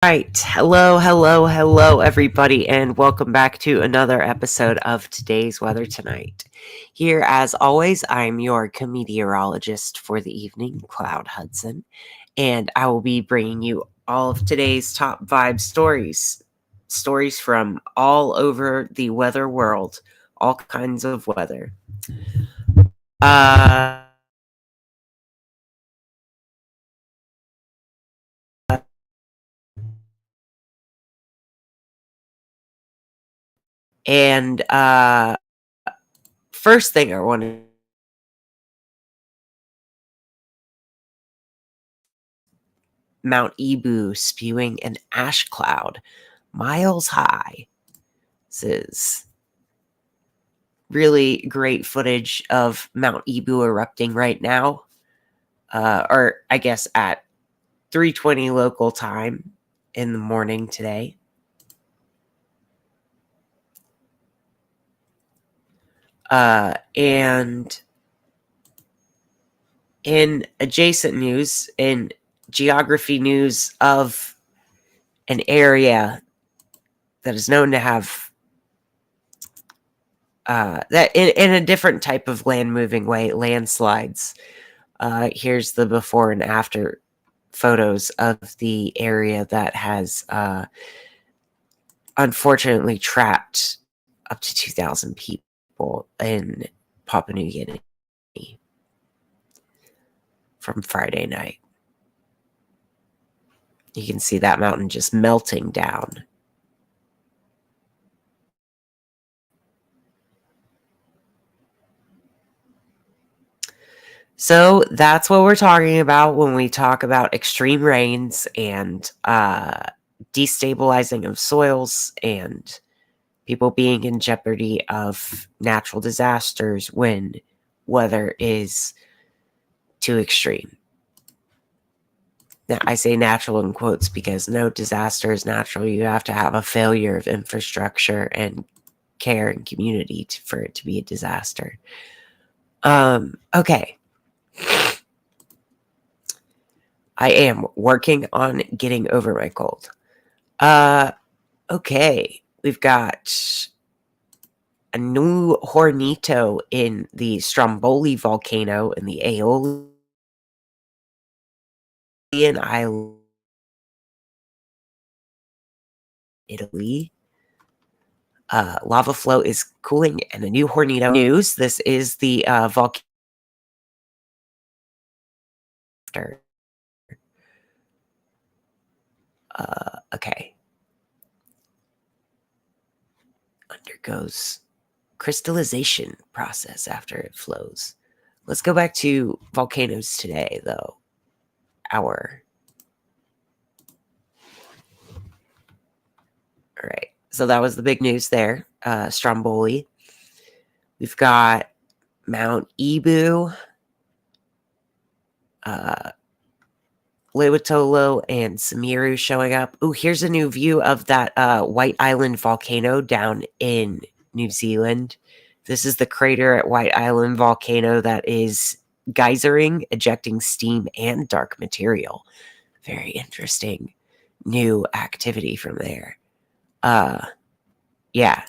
Right. Hello, everybody, and welcome back to another episode of Today's Weather Tonight. Here, as always, I'm your meteorologist for the evening, Cloud Hudson, and I will be bringing you all of today's top 5 stories from all over the weather world, all kinds of weather. Uh, and First thing I want to Mount Ebu spewing an ash cloud miles high. This is really great footage of Mount Ebu erupting right now, or I guess at 3:20 local time in the morning today. And in adjacent news, in geography news of an area that is known to have that in a different type of land moving way, landslides. Here's the before and after photos of the area that has unfortunately trapped up to 2,000 people in Papua New Guinea from Friday night. You can see that mountain just melting down. So that's what we're talking about when we talk about extreme rains and destabilizing of soils and people being in jeopardy of natural disasters when weather is too extreme. Now, I say natural in quotes because no disaster is natural. You have to have a failure of infrastructure and care and community for it to be a disaster. Okay. I am working on getting over my cold. Okay. We've got a new hornito in the Stromboli volcano in the Aeolian Island, Italy. Lava flow is cooling, and a new hornito news. This is the volcano. Okay. Undergoes crystallization process after it flows. Let's go back to volcanoes today, though. All right. So that was the big news there. Stromboli. We've got Mount Ebu, Lewitolo, and Samiru showing up. Ooh, here's a new view of that White Island volcano down in New Zealand. This is the crater at White Island volcano that is geysering, ejecting steam and dark material. Very interesting new activity from there. Yeah.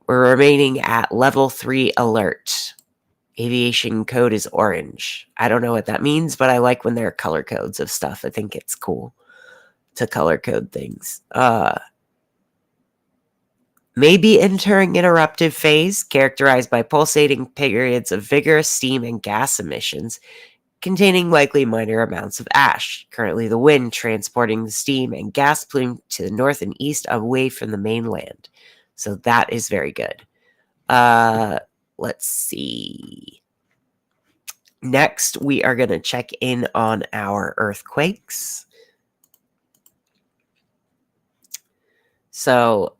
We're remaining at level 3 alert. Aviation code is orange. I don't know what that means, but I like when there are color codes of stuff. I think it's cool to color code things. Maybe entering an eruptive phase characterized by pulsating periods of vigorous steam and gas emissions containing likely minor amounts of ash. Currently, the wind transporting the steam and gas plume to the north and east away from the mainland. So that is very good. Let's see. Next, we are going to check in on our earthquakes. So,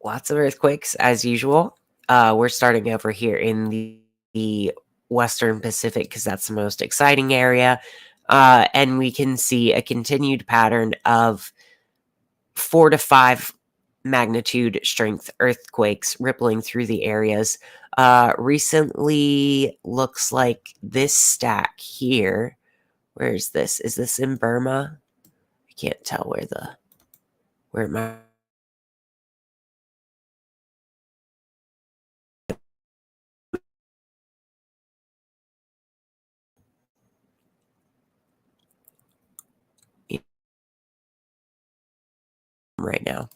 lots of earthquakes as usual. We're starting over here in the Western Pacific because that's the most exciting area. And we can see a continued pattern of 4 to 5 magnitude strength earthquakes rippling through the areas. Recently, looks like this stack here. Where is this? Is this in Burma? I I can't tell where my right now.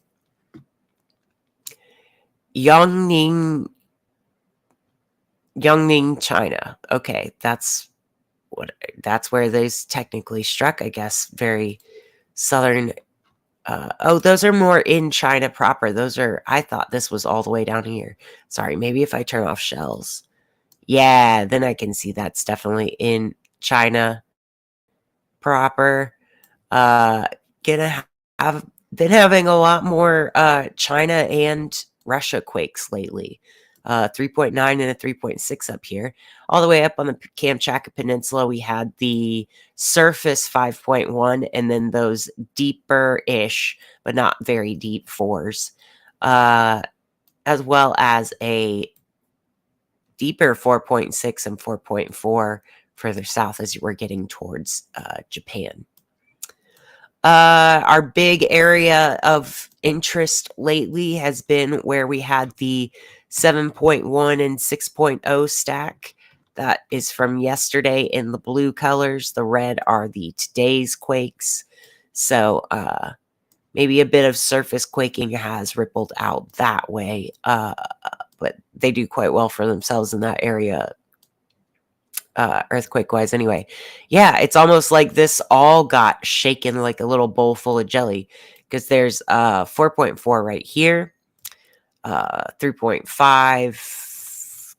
Yongning, Yongning, China. Okay, what that's where those technically struck, I guess. Very southern. Oh, those are more in China proper. Those are. I thought this was all the way down here. Sorry, maybe if I turn off shells. Yeah, then I can see that's definitely in China proper. Gonna have been having a lot more China and Russia quakes lately. 3.9 and a 3.6 up here. All the way up on the Kamchatka Peninsula, we had the surface 5.1 and then those deeper-ish, but not very deep fours, as well as a deeper 4.6 and 4.4 further south as you were getting towards Japan. Our big area of interest lately has been where we had the 7.1 and 6.0 stack. That is from yesterday in the blue colors. The red are the today's quakes. So maybe a bit of surface quaking has rippled out that way. But they do quite well for themselves in that area, earthquake wise anyway. Yeah, it's almost like this all got shaken like a little bowl full of jelly, because there's 4.4 right here, 3.5.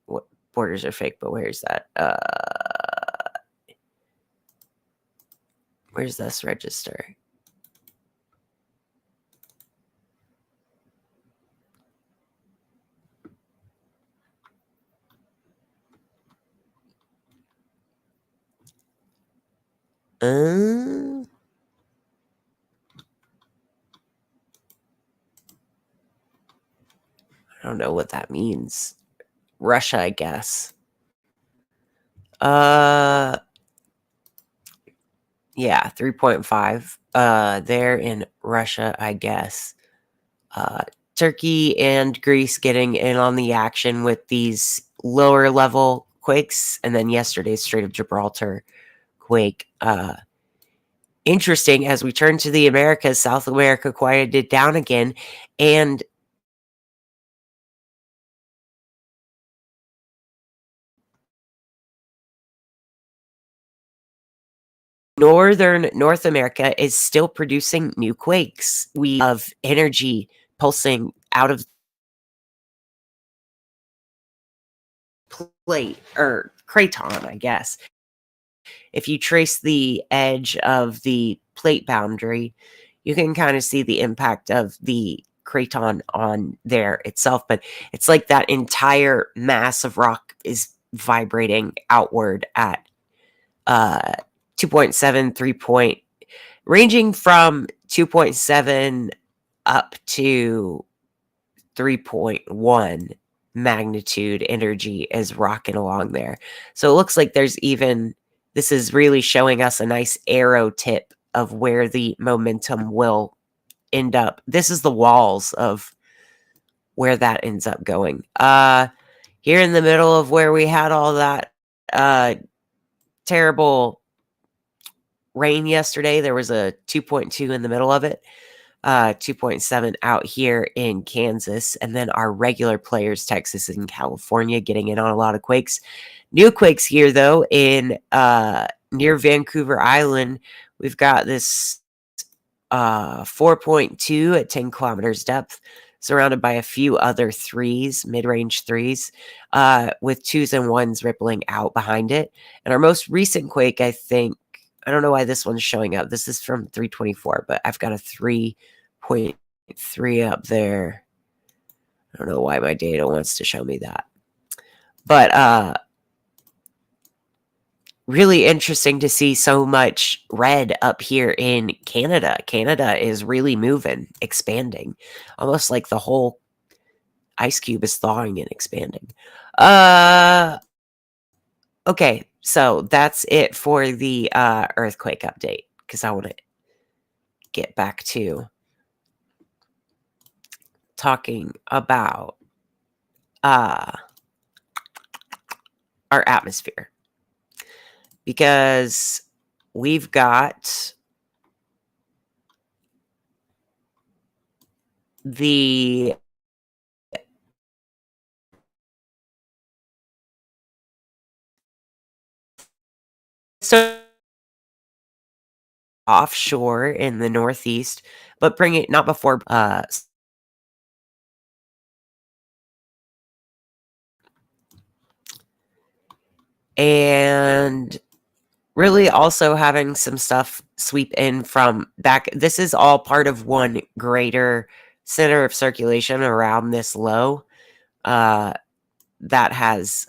What borders are fake, but where's that? Where's this register? I don't know what that means. Russia, I guess. Yeah, 3.5. There in Russia, I guess. Uh, Turkey and Greece getting in on the action with these lower level quakes, and then yesterday's Strait of Gibraltar quake. Interesting, as we turn to the Americas, South America quieted down again, and northern North America is still producing new quakes. We have energy pulsing out of plate or craton, I guess. If you trace the edge of the plate boundary, you can kind of see the impact of the craton on there itself. But it's like that entire mass of rock is vibrating outward at 2.7, 3 point, ranging from 2.7 up to 3.1 magnitude energy is rocking along there. So it looks like this is really showing us a nice arrow tip of where the momentum will end up. This is the walls of where that ends up going. Here in the middle of where we had all that terrible rain yesterday, there was a 2.2 in the middle of it. 2.7 out here in Kansas, and then our regular players, Texas and California, getting in on a lot of quakes. New quakes here, though, in near Vancouver Island. We've got this 4.2 at 10 kilometers depth, surrounded by a few other threes, mid-range threes, with twos and ones rippling out behind it. And our most recent quake, I don't know why this one's showing up. This is from 324, but I've got a 3.3 up there. I don't know why my data wants to show me that. But really interesting to see so much red up here in Canada. Canada is really moving, expanding. Almost like the whole ice cube is thawing and expanding. Okay, So that's it for the earthquake update because I want to get back to talking about uh, our atmosphere because we've got the so offshore in the Northeast, but bring it not before and really also having some stuff sweep in from back. This is all part of one greater center of circulation around this low uh, that has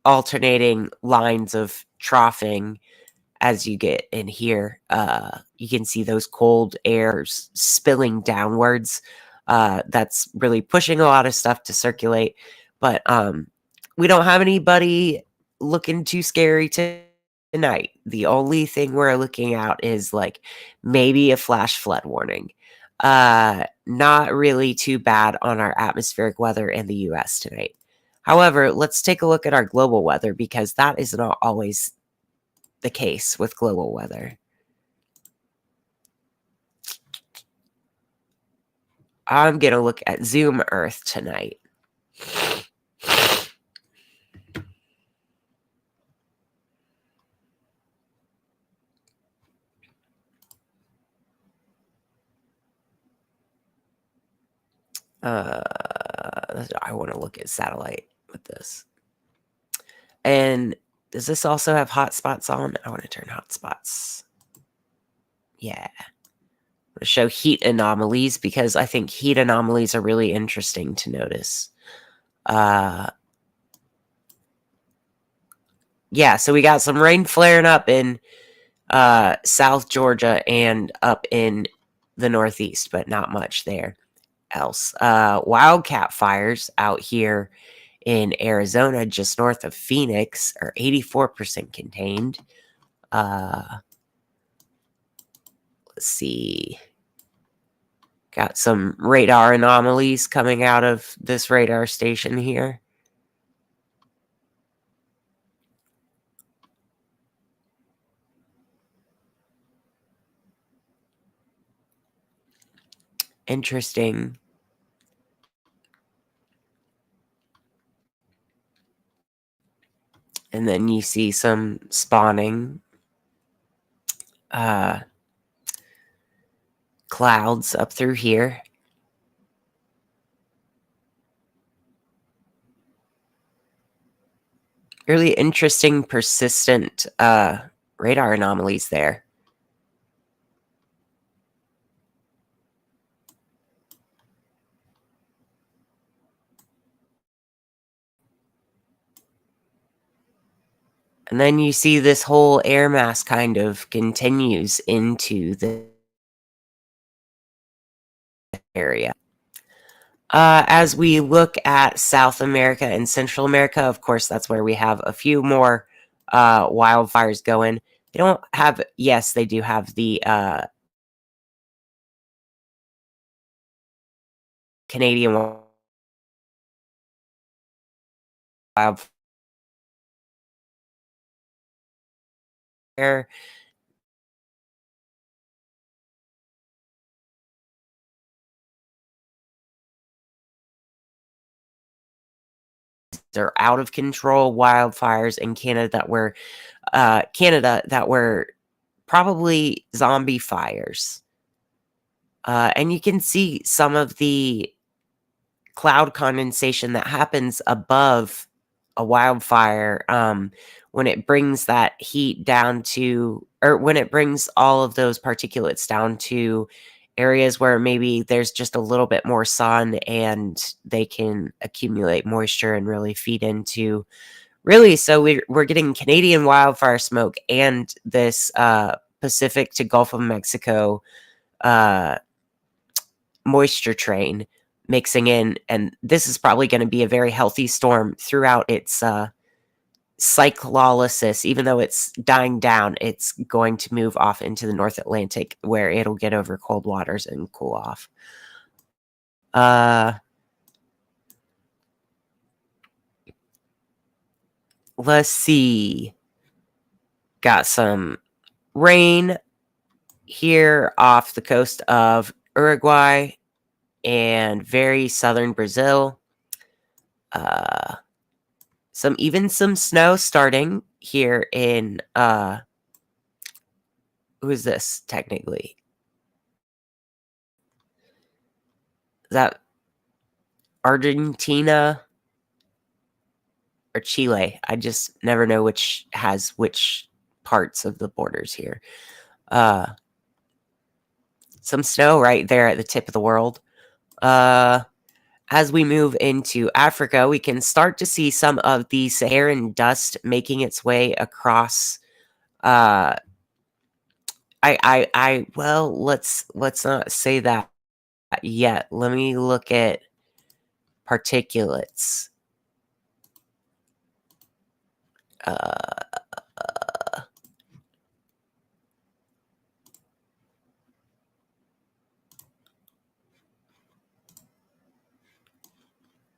alternating lines of troughing as you get in here. You can see those cold airs spilling downwards. That's really pushing a lot of stuff to circulate. But we don't have anybody looking too scary tonight. The only thing we're looking at is like maybe a flash flood warning. Not really too bad on our atmospheric weather in the US tonight. However, let's take a look at our global weather because that is not always the case with global weather. I'm going to look at Zoom Earth tonight. I want to look at satellite with this. And does this also have hotspots on? I want to turn hotspots. Yeah. I'm going to show heat anomalies because I think heat anomalies are really interesting to notice. Yeah, so we got some rain flaring up in South Georgia and up in the Northeast, but not much there else. Wildcat fires out here in Arizona, just north of Phoenix, are 84% contained. Let's see. Got some radar anomalies coming out of this radar station here. Interesting. And then you see some spawning clouds up through here. Really interesting, persistent radar anomalies there. And then you see this whole air mass kind of continues into the area. As we look at South America and Central America, of course, that's where we have a few more wildfires going. They don't have, yes, they do have the Canadian wildfire. They're out of control wildfires in Canada that were probably zombie fires. And you can see some of the cloud condensation that happens above a wildfire when it brings that heat down to, or when it brings all of those particulates down to areas where maybe there's just a little bit more sun and they can accumulate moisture and really feed into really. So we're getting Canadian wildfire smoke and this Pacific to Gulf of Mexico moisture train mixing in, and this is probably going to be a very healthy storm throughout its cyclolysis, even though it's dying down, it's going to move off into the North Atlantic where it'll get over cold waters and cool off. Uh, let's see. Got some rain here off the coast of Uruguay and very southern Brazil. Some snow starting here in who is this technically? Is that Argentina or Chile? I just never know which has which parts of the borders here. Some snow right there at the tip of the world. As we move into Africa, we can start to see some of the Saharan dust making its way across. Well, let's not say that yet. Let me look at particulates.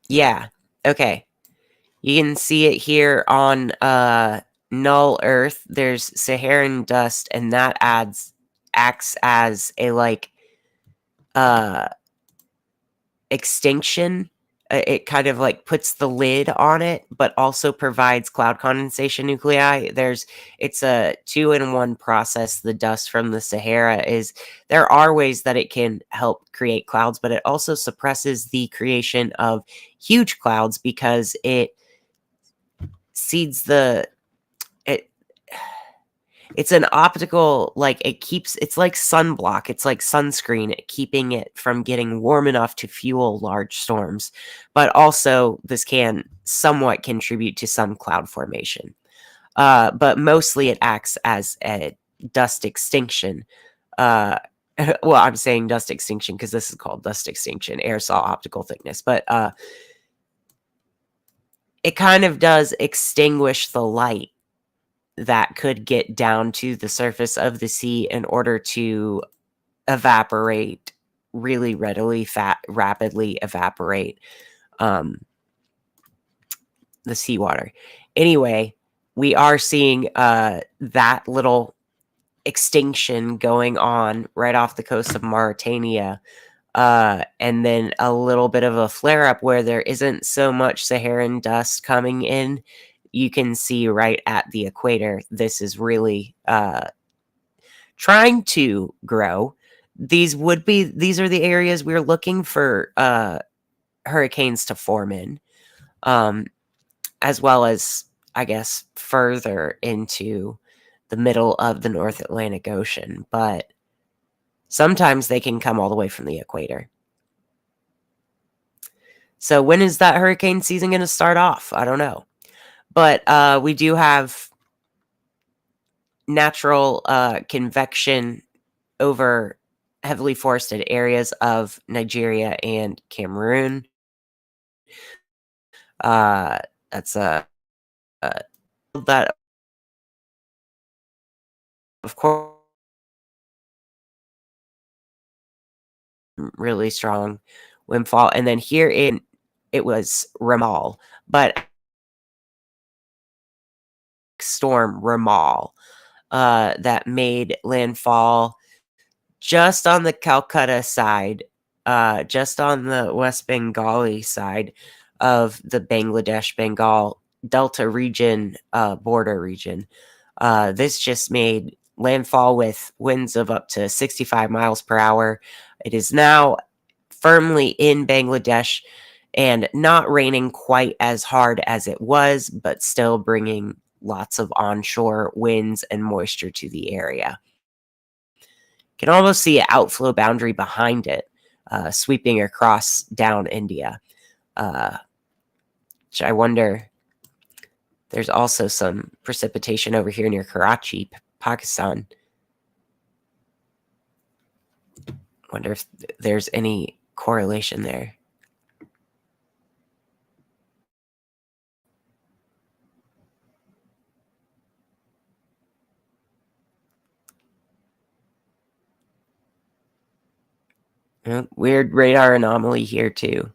Yeah. Okay. You can see it here on null Earth. There's Saharan dust, and that acts as a uh extinction. It kind of puts the lid on it, but also provides cloud condensation nuclei. It's a 2-in-1 process. The dust from the Sahara there are ways that it can help create clouds, but it also suppresses the creation of huge clouds because it seeds it's an optical, it's like sunblock, it's like sunscreen, keeping it from getting warm enough to fuel large storms. But also, this can somewhat contribute to some cloud formation. But mostly it acts as a dust extinction. Well, I'm saying dust extinction because this is called dust extinction, aerosol optical thickness. But it kind of does extinguish the light that could get down to the surface of the sea in order to evaporate really readily, rapidly evaporate the seawater. Anyway, we are seeing that little extinction going on right off the coast of Mauritania. And then a little bit of a flare up where there isn't so much Saharan dust coming in. You can see right at the equator, this is really trying to grow. These are the areas we're looking for hurricanes to form in, as well as, I guess, further into the middle of the North Atlantic Ocean. But sometimes they can come all the way from the equator. So when is that hurricane season going to start off? I don't know. But we do have natural convection over heavily forested areas of Nigeria and Cameroon. That's that, of course, really strong windfall. And then it was Ramal, but storm Ramal that made landfall just on the Calcutta side, just on the West Bengali side of the Bangladesh-Bengal Delta region, border region. This just made landfall with winds of up to 65 miles per hour. It is now firmly in Bangladesh and not raining quite as hard as it was, but still bringing lots of onshore winds and moisture to the area. Can almost see an outflow boundary behind it, sweeping across down India. Which I wonder, there's also some precipitation over here near Karachi, Pakistan. Wonder if there's any correlation there. Weird radar anomaly here too.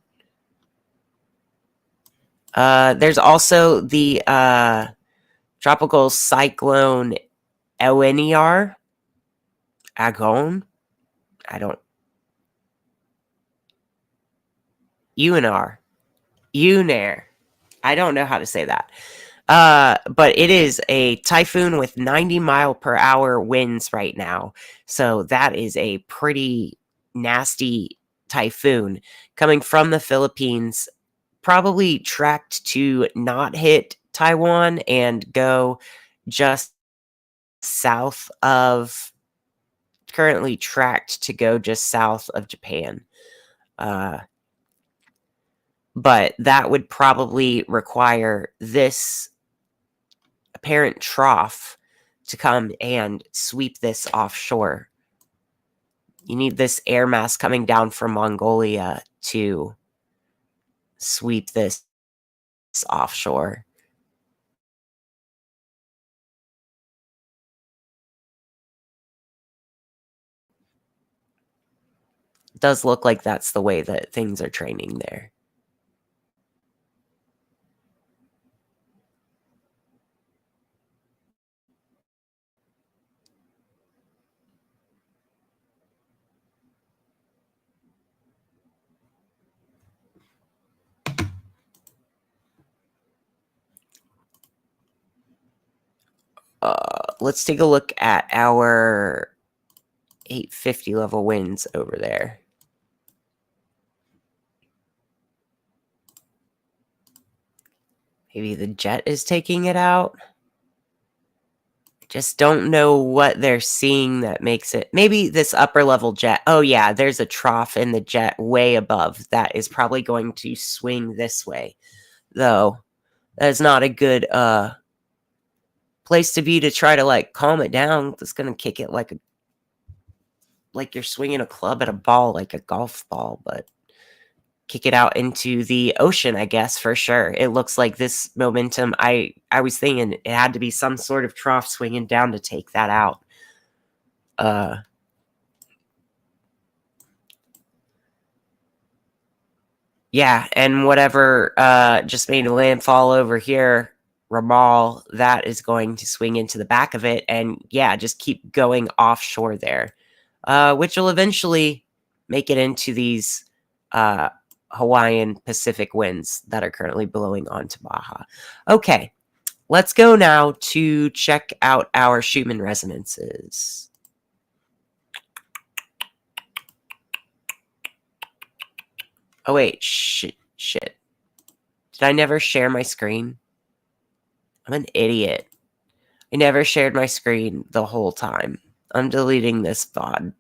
There's also the tropical cyclone Eleniar. Agon? I don't. Unar. Unair. I don't know how to say that. But it is a typhoon with 90-mile-per-hour winds right now. So that is a pretty nasty typhoon coming from the Philippines, probably tracked to not hit Taiwan and go just south of, currently tracked to go just south of Japan. Uh, but that would probably require this apparent trough to come and sweep this offshore. You need this air mass coming down from Mongolia to sweep this offshore. It does look like that's the way that things are training there. Let's take a look at our 850 level winds over there. Maybe the jet is taking it out. Just don't know what they're seeing that makes it. Maybe this upper level jet. Oh, yeah, there's a trough in the jet way above. That is probably going to swing this way. Though, that is not a good place to be to try to, like, calm it down. It's going to kick it like you're swinging a club at a ball, like a golf ball, but kick it out into the ocean, I guess, for sure. It looks like this momentum, I was thinking it had to be some sort of trough swinging down to take that out. Yeah, and whatever just made a landfall over here, Ramal, that is going to swing into the back of it, and yeah, just keep going offshore there, which will eventually make it into these Hawaiian Pacific winds that are currently blowing onto Baja. Okay, let's go now to check out our Schumann resonances. Oh wait, shit. Did I never share my screen? I'm an idiot. I never shared my screen the whole time. I'm deleting this VOD.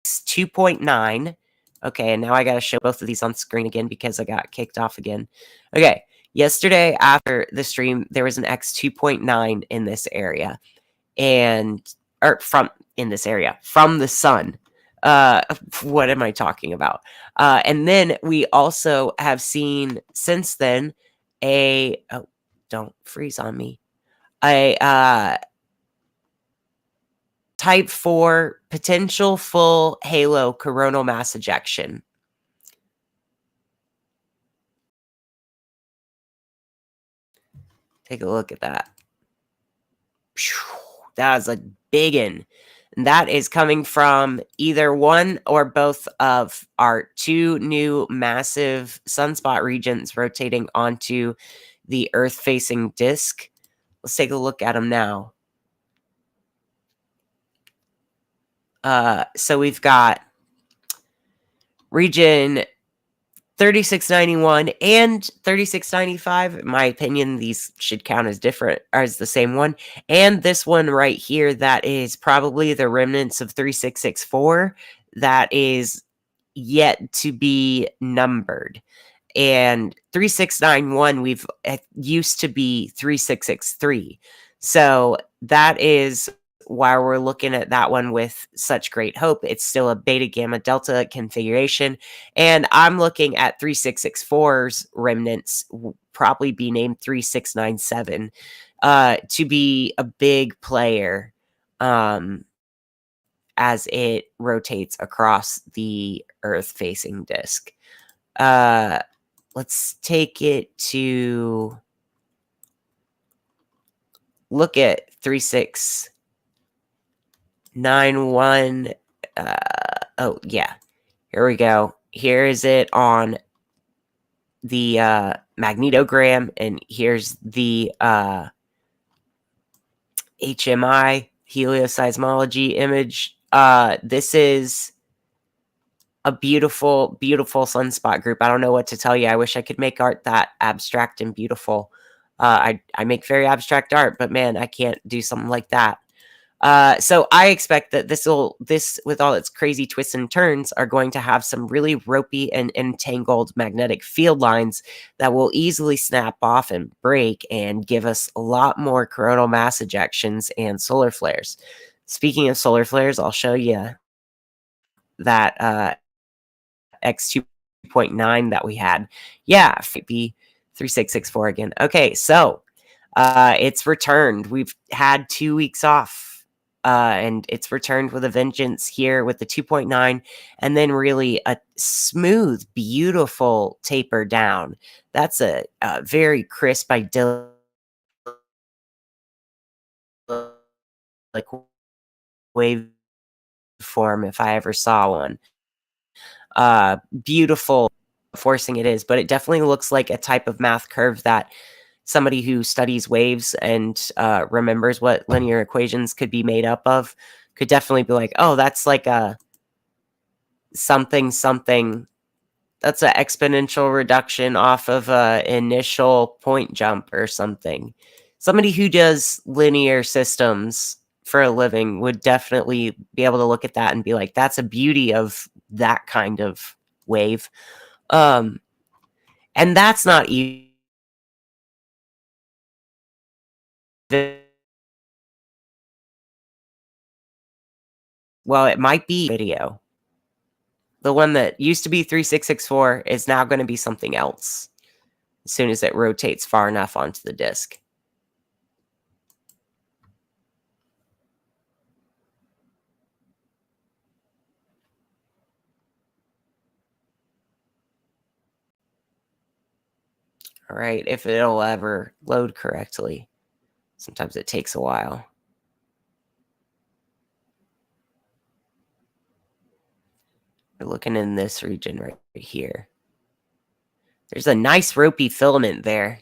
It's 2.9. Okay, and now I gotta show both of these on screen again because I got kicked off again. Okay, yesterday after the stream, there was an X2.9 in this area, and or from in this area from the sun. Uh, what am I talking about? And then we also have seen since then a don't freeze on me. A type 4 potential full halo coronal mass ejection. Take a look at that. That is a big one. And that is coming from either one or both of our two new massive sunspot regions rotating onto the Earth-facing disk. Let's take a look at them now. So we've got region 3691 and 3695. In my opinion, these should count as different, or as the same one. And this one right here, that is probably the remnants of 3664 that is yet to be numbered. And 3691 we've used to be 3663. So that is why we're looking at that one with such great hope. It's still a beta gamma delta configuration, and I'm looking at 3664's remnants probably be named 3697 to be a big player as it rotates across the Earth facing disk. Let's take it to look at 3691. Oh, yeah. Here we go. Here is it on the magnetogram, and here's the HMI helioseismology image. This is a beautiful, beautiful sunspot group. I don't know what to tell you. I wish I could make art that abstract and beautiful. I make very abstract art, but man, I can't do something like that. So I expect that this with all its crazy twists and turns are going to have some really ropey and entangled magnetic field lines that will easily snap off and break and give us a lot more coronal mass ejections and solar flares. Speaking of solar flares, I'll show you that X2.9 that we had. Yeah, it be 3664 again. Okay, so it's returned. We've had 2 weeks off. And it's returned with a vengeance here with the 2.9, and then really a smooth, beautiful taper down. That's a very crisp, idyllic like waveform if I ever saw one. Beautiful forcing it is, but it definitely looks like a type of math curve that somebody who studies waves and remembers what linear equations could be made up of could definitely be like, oh, that's like a something something. That's an exponential reduction off of a initial point jump or something. Somebody who does linear systems for a living would definitely be able to look at that and be like, that's a beauty of that kind of wave. And that's not even, well, it might be video. The one that used to be 3664 is now going to be something else as soon as it rotates far enough onto the disk. All right, if it'll ever load correctly. Sometimes it takes a while. We're looking in this region right here. There's a nice ropey filament there.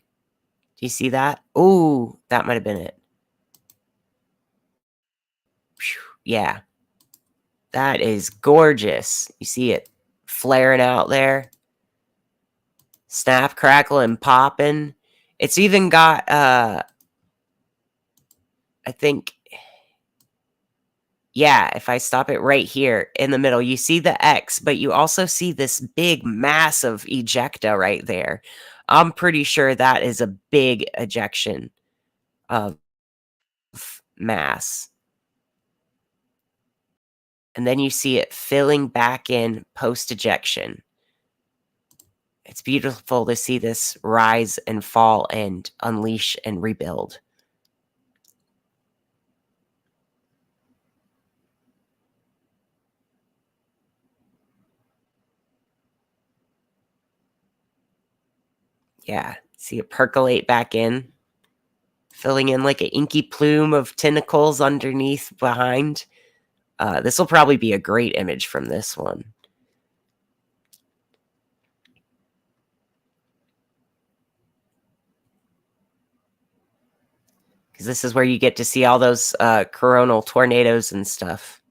Do you see that? Ooh, that might have been it. Yeah. That is gorgeous. You see it flaring out there. Snap, crackle, and popping. It's even got, I think, Yeah, if I stop it right here in the middle, you see the X, but you also see this big, massive ejecta right there. I'm pretty sure that is a big ejection of mass. And then you see it filling back in post ejection. It's beautiful to see this rise and fall and unleash and rebuild. Yeah, see it percolate back in, filling in like an inky plume of tentacles underneath behind. This will probably be a great image from this one. Because this is where you get to see all those coronal tornadoes and stuff.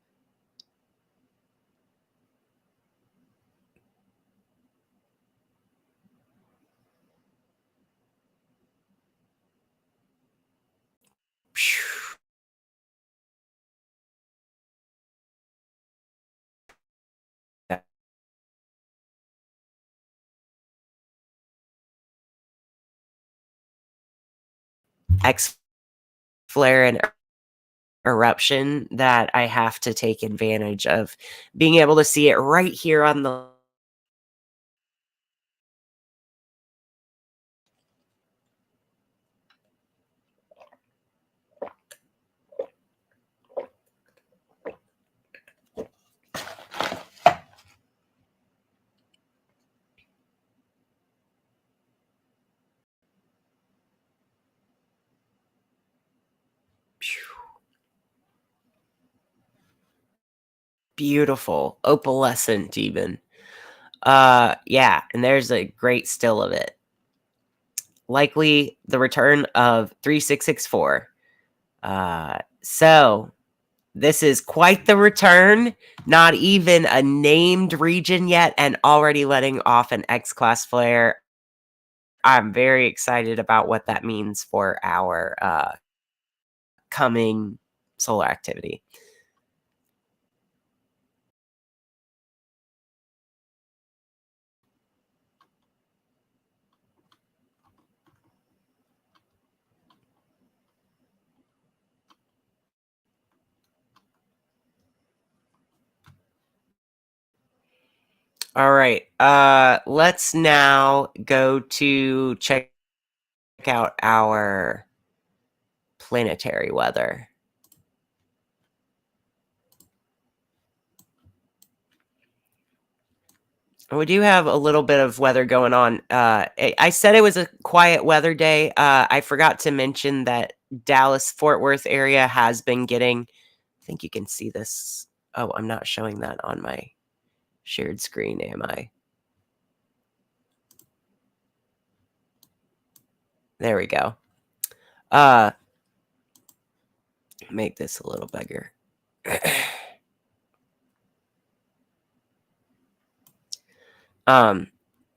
X flare and eruption that I have to take advantage of being able to see it right here on the beautiful opalescent even. Yeah, and there's a great still of it. Likely the return of 3664. So this is quite the return. Not even a named region yet, and already letting off an X class flare. I'm very excited about what that means for our coming solar activity. All right. Let's now go to check out our planetary weather. We do have a little bit of weather going on. I said it was a quiet weather day. I forgot to mention that Dallas Fort Worth area has been getting. I think you can see this. Oh, I'm not showing that on my shared screen, am I? There we go. Uh, make this a little bigger. um,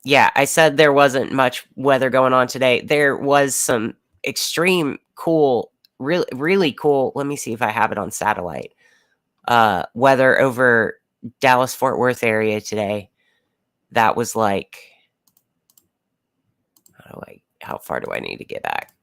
yeah, I said there wasn't much weather going on today. There was some extreme cool, really cool. Let me see if I have it on satellite. Weather over Dallas Fort Worth area today. That was like, how far do I need to get back?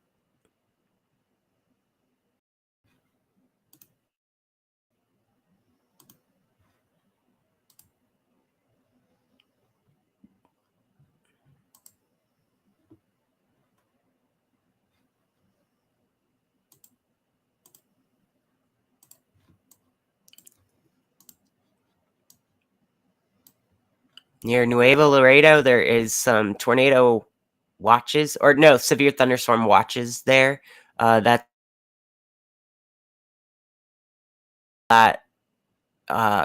Near Nuevo Laredo, there is some tornado watches, or no, severe thunderstorm watches there. That that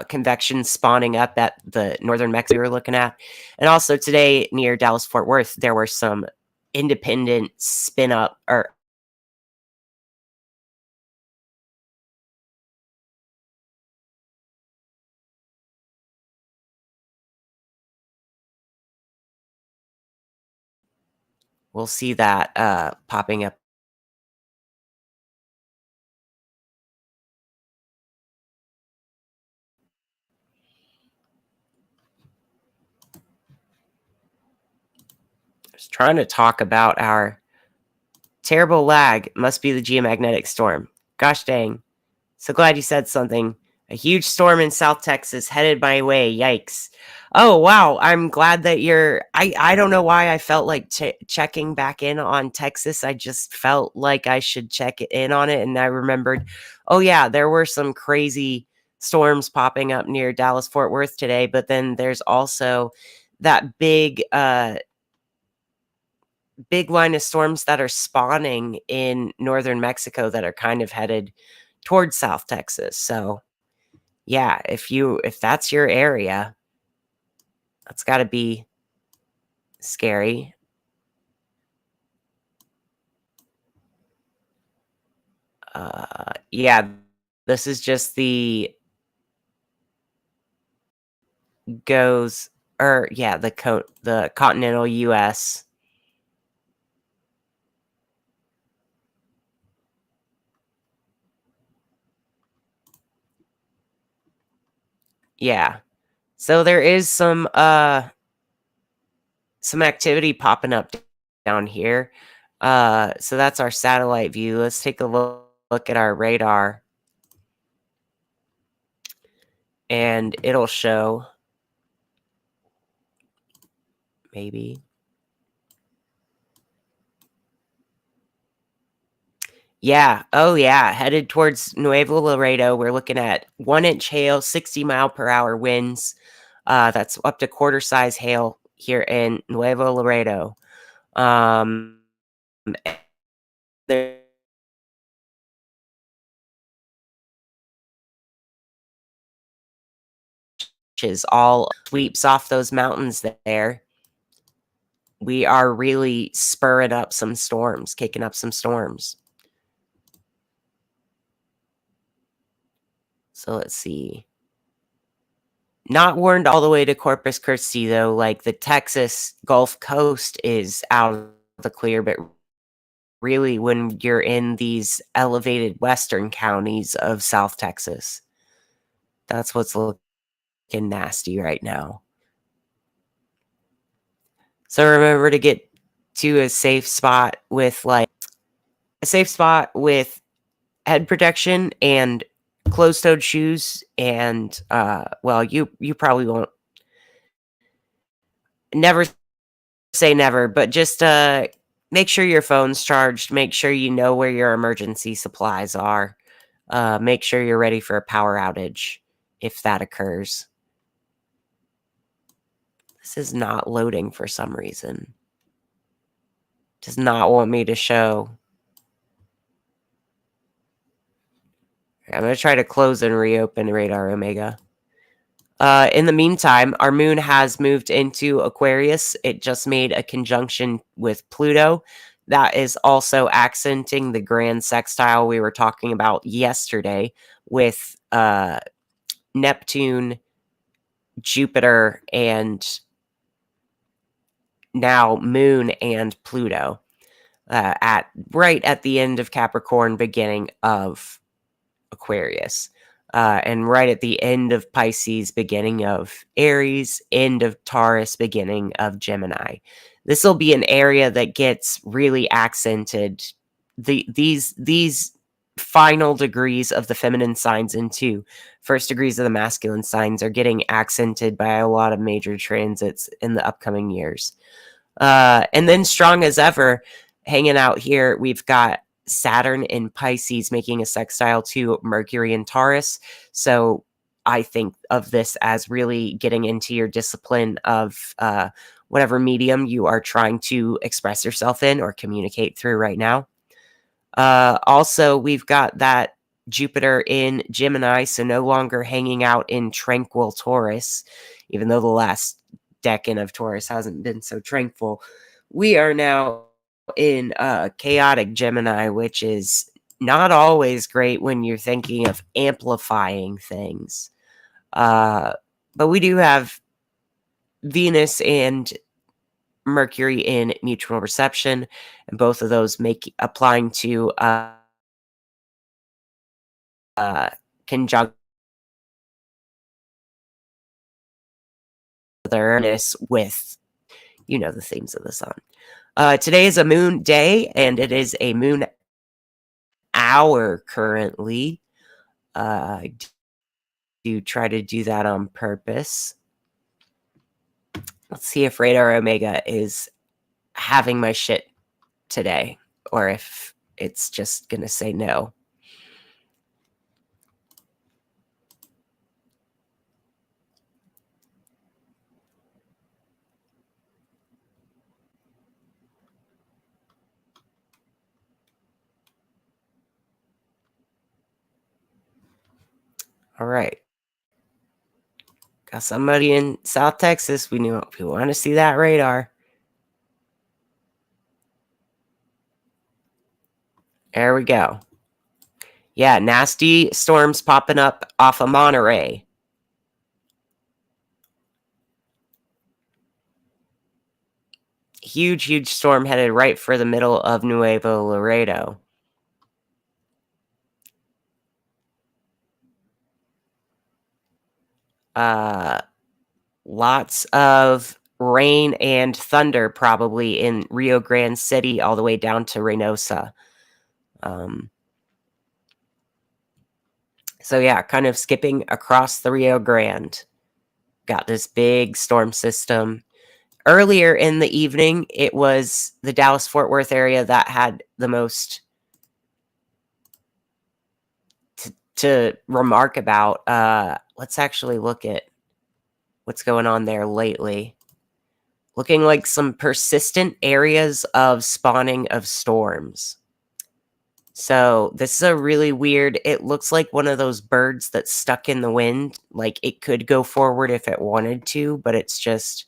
convection spawning up at the northern Mexico we were looking at. And also today near Dallas Fort Worth, there were some independent spin up or we'll see that popping up. Trying to talk about our terrible lag. Must be the geomagnetic storm. Gosh dang. So glad you said something. A huge storm in South Texas headed my way. Yikes. Oh, wow. I'm glad that I don't know why I felt like checking back in on Texas. I just felt like I should check in on it. And I remembered, oh, yeah, there were some crazy storms popping up near Dallas Fort Worth today. But then there's also that big line of storms that are spawning in northern Mexico that are kind of headed towards South Texas. So, yeah, if that's your area, that's got to be scary. Yeah, this is just the goes or yeah, the continental US. Yeah. So there is some activity popping up down here. So that's our satellite view. Let's take a look at our radar and it'll show maybe. Yeah. Oh, yeah. Headed towards Nuevo Laredo. We're looking at 1-inch hail, 60-mile-per-hour winds. That's up to quarter size hail here in Nuevo Laredo. Um, there's all sweeps off those mountains there. We are really spurring up some storms, kicking up some storms. So let's see. Not warned all the way to Corpus Christi, though. Like the Texas Gulf Coast is out of the clear, but really when you're in these elevated western counties of South Texas, that's what's looking nasty right now. So remember to get to a safe spot with head protection and closed-toed shoes and well, you probably won't never say never, but just make sure your phone's charged, make sure you know where your emergency supplies are. Make sure you're ready for a power outage if that occurs. This is not loading for some reason. Does not want me to show. I'm going to try to close and reopen Radar Omega. In the meantime, our moon has moved into Aquarius. It just made a conjunction with Pluto. That is also accenting the grand sextile we were talking about yesterday with Neptune, Jupiter, and now Moon and Pluto at right at the end of Capricorn, beginning of Aquarius, and right at the end of Pisces, beginning of Aries, end of Taurus, beginning of Gemini. This will be an area that gets really accented. These final degrees of the feminine signs into first degrees of the masculine signs are getting accented by a lot of major transits in the upcoming years. And then strong as ever, hanging out here, we've got Saturn in Pisces making a sextile to Mercury in Taurus. So I think of this as really getting into your discipline of whatever medium you are trying to express yourself in or communicate through right now. Also, we've got that Jupiter in Gemini, so no longer hanging out in tranquil Taurus, even though the last decan of Taurus hasn't been so tranquil. We are now in chaotic Gemini, which is not always great when you're thinking of amplifying things. But we do have Venus and Mercury in mutual reception, and both of those applying to conjunct otherness with the themes of the sun. Today is a moon day, and it is a moon hour currently. I do try to do that on purpose. Let's see if Radar Omega is having my shit today, or if it's just gonna say no. All right. Got somebody in South Texas. We want to see that radar. There we go. Yeah, nasty storms popping up off of Monterey. Huge storm headed right for the middle of Nuevo Laredo. Lots of rain and thunder probably in Rio Grande City all the way down to Reynosa. So yeah, kind of skipping across the Rio Grande. Got this big storm system. Earlier in the evening, it was the Dallas-Fort Worth area that had the most to remark about. Let's actually look at what's going on there lately. Looking like some persistent areas of spawning of storms. So this is a really weird, it looks like one of those birds that's stuck in the wind. Like it could go forward if it wanted to, but it's just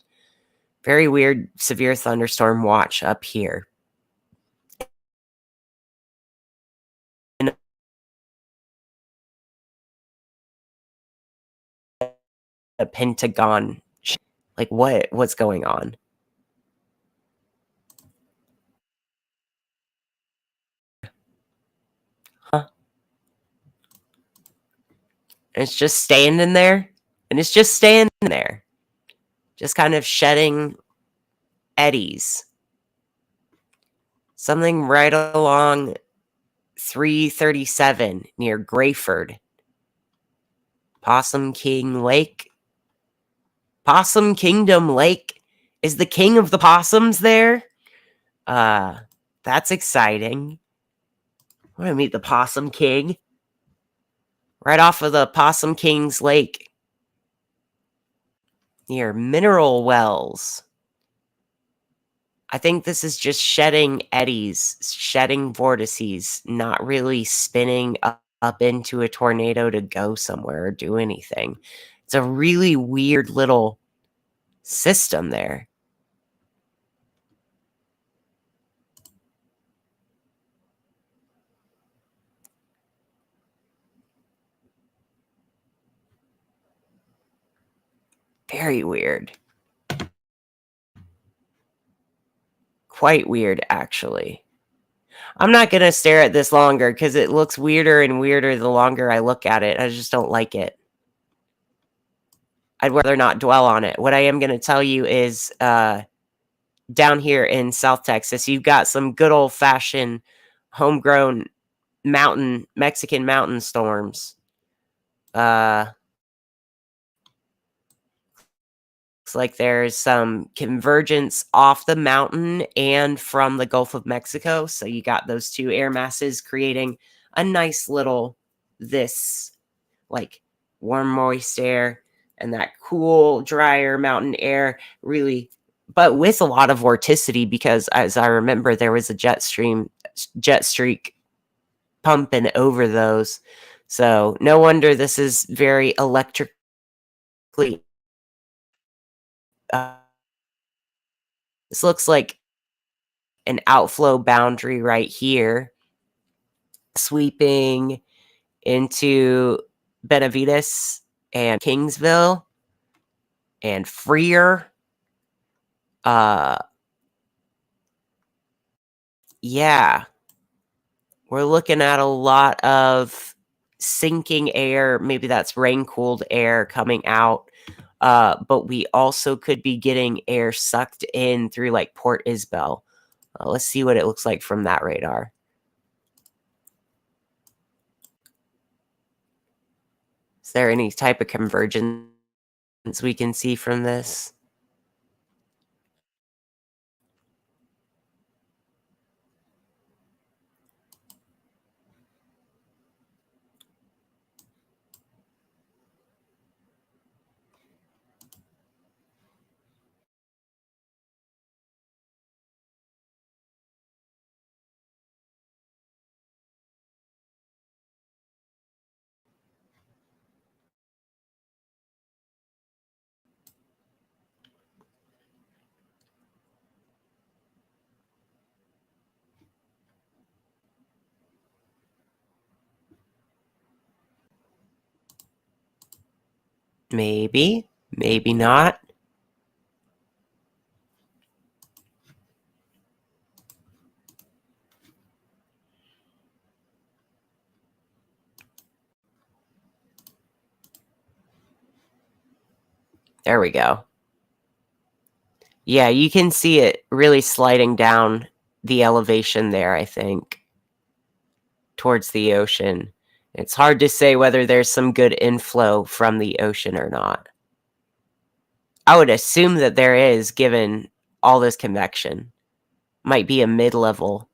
very weird, severe thunderstorm watch up here. In a pentagon. Like what's going on? Huh? And it's just standing there. And it's just standing there. Just kind of shedding eddies. Something right along 337 near Grayford. Possum King Lake. Possum Kingdom Lake is the king of the possums there. That's exciting. I want to meet the Possum King. Right off of the Possum King's Lake. Near Mineral Wells. I think this is just shedding eddies, shedding vortices, not really spinning up into a tornado to go somewhere or do anything. It's a really weird little system there. Very weird. Quite weird, actually. I'm not going to stare at this longer because it looks weirder and weirder the longer I look at it. I just don't like it. I'd rather not dwell on it. What I am going to tell you is down here in South Texas, you've got some good old-fashioned homegrown Mexican mountain storms. Looks like there's some convergence off the mountain and from the Gulf of Mexico. So you got those two air masses creating a nice little, this like warm, moist air and that cool, drier mountain air really, but with a lot of vorticity because as I remember, there was a jet streak pumping over those. So no wonder this is very electrically uh, this looks like an outflow boundary right here, sweeping into Benavides and Kingsville and Freer. Yeah, we're looking at a lot of sinking air. Maybe that's rain-cooled air coming out. But we also could be getting air sucked in through like Port Isabel. Let's see what it looks like from that radar. Is there any type of convergence we can see from this? Maybe, maybe not. There we go. Yeah, you can see it really sliding down the elevation there, I think, towards the ocean. It's hard to say whether there's some good inflow from the ocean or not. I would assume that there is, given all this convection. Might be a mid-level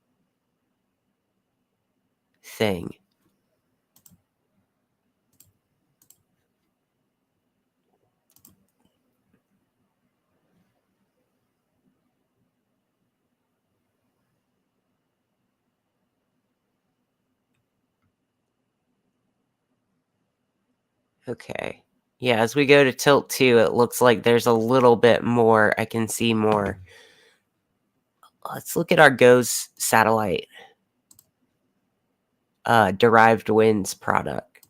thing. Okay. Yeah, as we go to tilt 2, it looks like there's a little bit more. I can see more. Let's look at our GOES satellite derived winds product.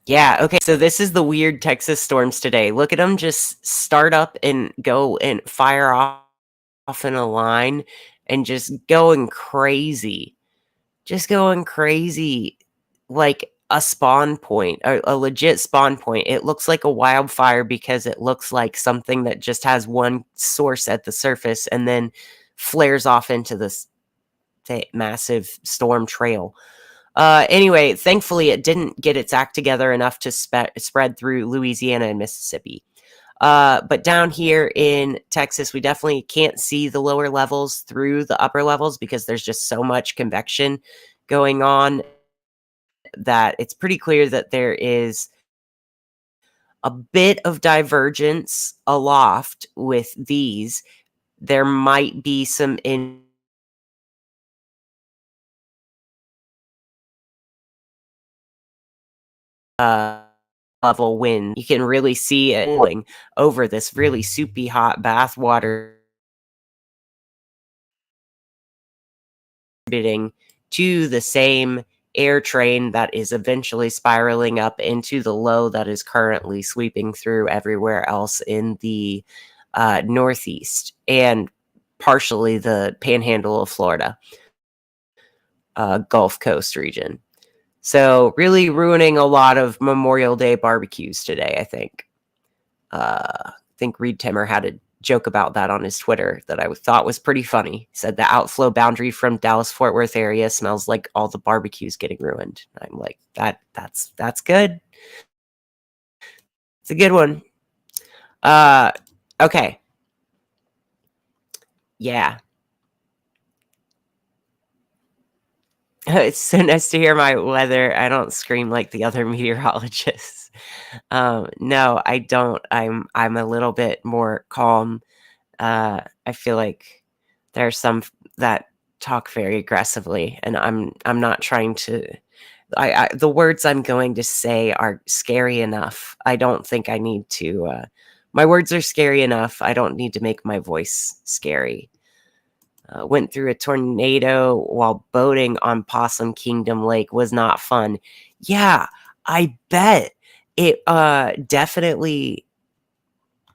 Yeah, okay, so this is the weird Texas storms today. Look at them just start up and go and fire off in a line and just going crazy. Just going crazy like a spawn point, a legit spawn point. It looks like a wildfire because it looks like something that just has one source at the surface and then flares off into this massive storm trail. Anyway, thankfully, it didn't get its act together enough to spread through Louisiana and Mississippi. But down here in Texas, we definitely can't see the lower levels through the upper levels because there's just so much convection going on that it's pretty clear that there is a bit of divergence aloft with these. There might be some uh, level wind. You can really see it rolling over this really soupy hot bath water contributing to the same air train that is eventually spiraling up into the low that is currently sweeping through everywhere else in the Northeast and partially the panhandle of Florida, Gulf Coast region. So really ruining a lot of Memorial Day barbecues today, I think. I think Reed Timmer had a joke about that on his Twitter that I thought was pretty funny. He said the outflow boundary from Dallas-Fort Worth area smells like all the barbecues getting ruined. I'm like, that's good. It's a good one. Okay. Yeah. It's so nice to hear my weather. I don't scream like the other meteorologists. No, I don't. I'm a little bit more calm. I feel like there are some that talk very aggressively, and I'm not trying to. The words I'm going to say are scary enough. I don't think I need to. My words are scary enough. I don't need to make my voice scary. Went through a tornado while boating on Possum Kingdom Lake was not fun. Yeah, I bet. It, definitely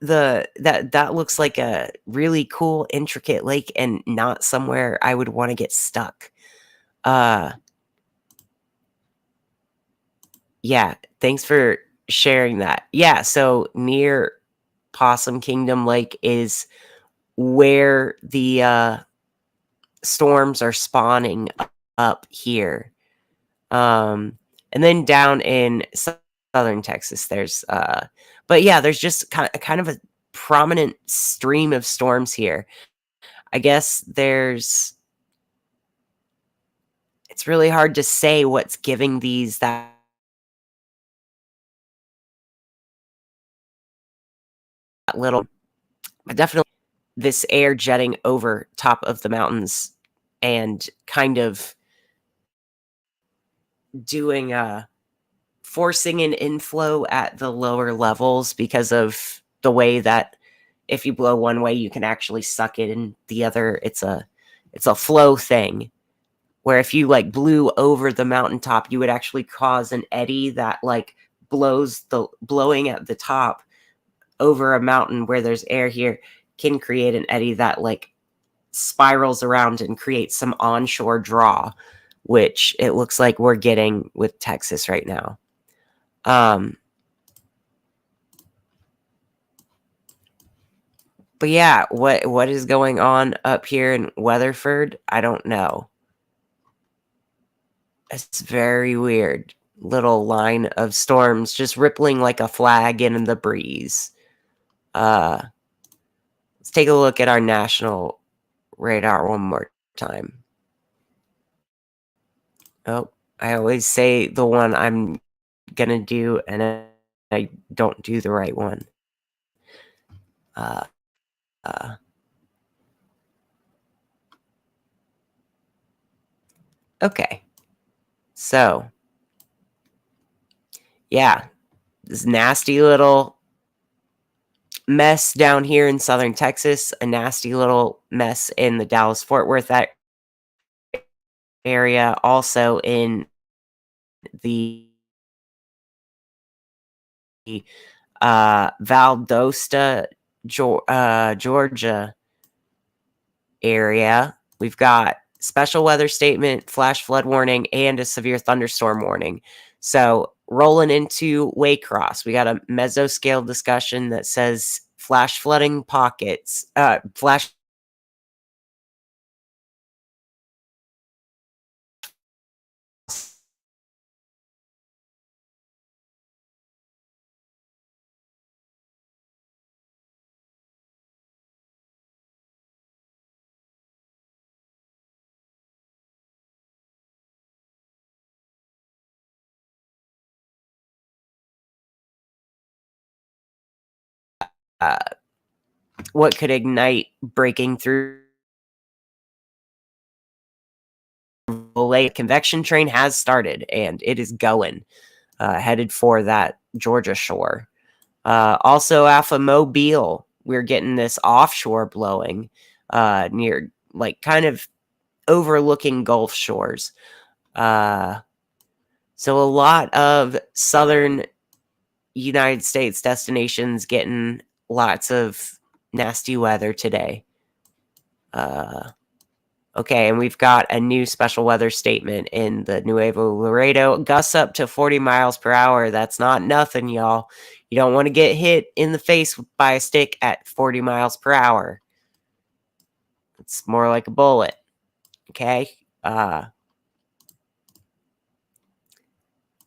that looks like a really cool, intricate lake and not somewhere I would wanna get stuck. Uh, yeah, thanks for sharing that. Yeah, so near Possum Kingdom Lake is where the, storms are spawning up here. Um, and then down in southern Texas, but yeah, there's just kind of a prominent stream of storms here. I guess it's really hard to say what's giving these that little, but definitely this air jetting over top of the mountains and kind of doing forcing an inflow at the lower levels because of the way that if you blow one way, you can actually suck it in the other. It's a flow thing where if you like blew over the mountaintop, you would actually cause an eddy that like blowing at the top over a mountain where there's air here can create an eddy that like spirals around and creates some onshore draw, which it looks like we're getting with Texas right now. Um, but yeah, what is going on up here in Weatherford? I don't know. It's very weird. Little line of storms just rippling like a flag in the breeze. Uh, let's take a look at our national radar one more time. Oh, I always say the one I'm gonna do, and I don't do the right one. Uh, uh, okay, so yeah, this nasty little mess down here in southern Texas, a nasty little mess in the Dallas Fort Worth area, also in the Valdosta, Georgia area. We've got special weather statement, flash flood warning, and a severe thunderstorm warning. So rolling into Waycross, we got a mesoscale discussion that says flash flooding pockets, flash uh, what could ignite breaking through the lake. Convection train has started and it is going, headed for that Georgia shore. Also, Alpha Mobile, we're getting this offshore blowing near, like, kind of overlooking Gulf shores. Uh, so, a lot of southern United States destinations getting lots of nasty weather today. Uh, okay, and we've got a new special weather statement in the Nuevo Laredo. Gusts up to 40 miles per hour. That's not nothing, y'all. You don't want to get hit in the face by a stick at 40 miles per hour. It's more like a bullet. Okay?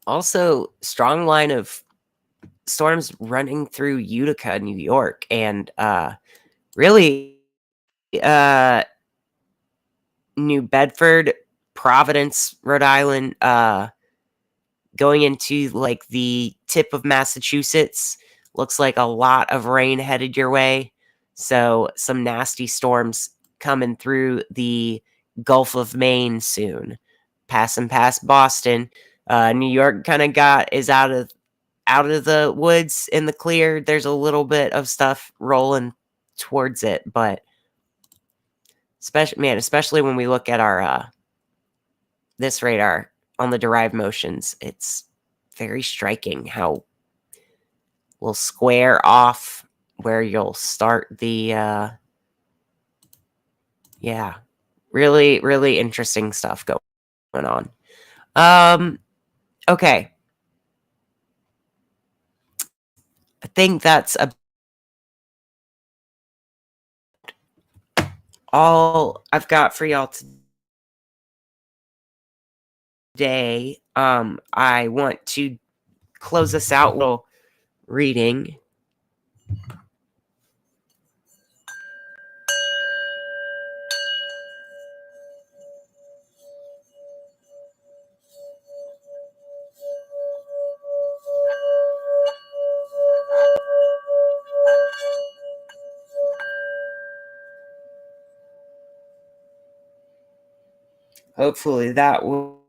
Also, strong line of storms running through Utica, New York, and really uh, New Bedford, Providence, Rhode Island, going into like the tip of Massachusetts. Looks like a lot of rain headed your way. So, some nasty storms coming through the Gulf of Maine soon. Passing past Boston. New York kind of is out of the woods in the clear. There's a little bit of stuff rolling towards it, but especially when we look at our this radar on the derived motions, it's very striking how little square off where you'll start the yeah, really, really interesting stuff going on. Okay. I think that's all I've got for y'all today. I want to close us out with a little reading. Hopefully that will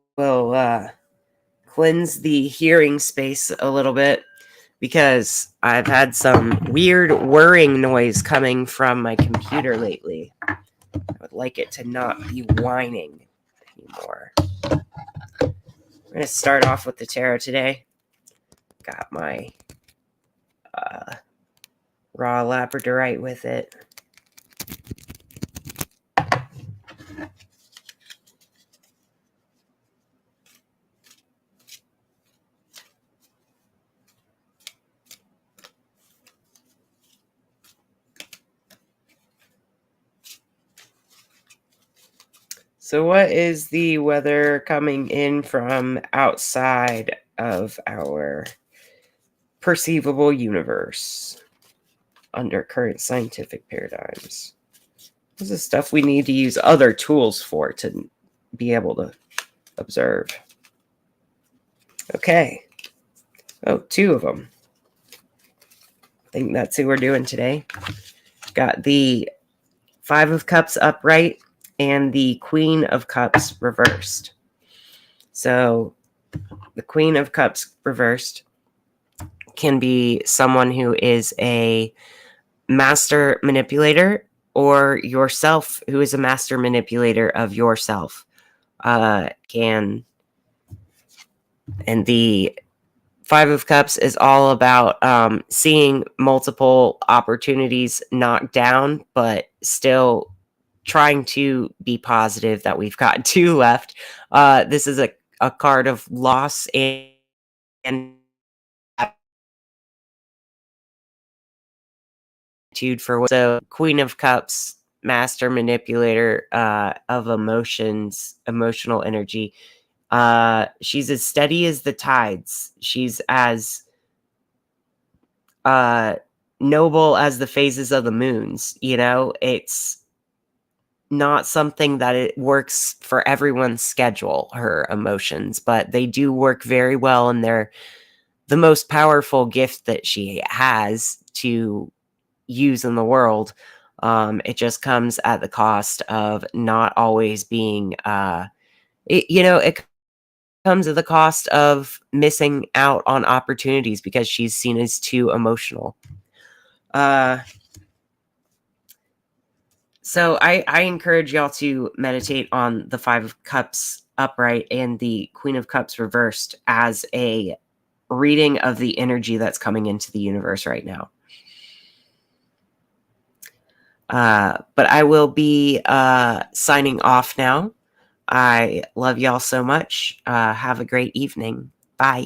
cleanse the hearing space a little bit, because I've had some weird whirring noise coming from my computer lately. I would like it to not be whining anymore. We're going to start off with the tarot today. Got my raw labradorite with it. So what is the weather coming in from outside of our perceivable universe under current scientific paradigms? This is stuff we need to use other tools for to be able to observe. Okay. Oh, 2 of them. I think that's who we're doing today. Got the 5 of Cups upright and the Queen of Cups reversed. So the Queen of Cups reversed can be someone who is a master manipulator, or yourself who is a master manipulator of yourself. And the 5 of Cups is all about seeing multiple opportunities knocked down, but still trying to be positive that we've got 2 left. This is a card of loss and attitude for. So Queen of Cups, master manipulator of emotions, emotional energy. She's as steady as the tides. She's as noble as the phases of the moons. You know, it's not something that it works for everyone's schedule, her emotions, but they do work very well, and they're the most powerful gift that she has to use in the world. It just comes at the cost of not always being it comes at the cost of missing out on opportunities because she's seen as too emotional. So I encourage y'all to meditate on the 5 of Cups upright and the Queen of Cups reversed as a reading of the energy that's coming into the universe right now. But I will be signing off now. I love y'all so much. Have a great evening. Bye.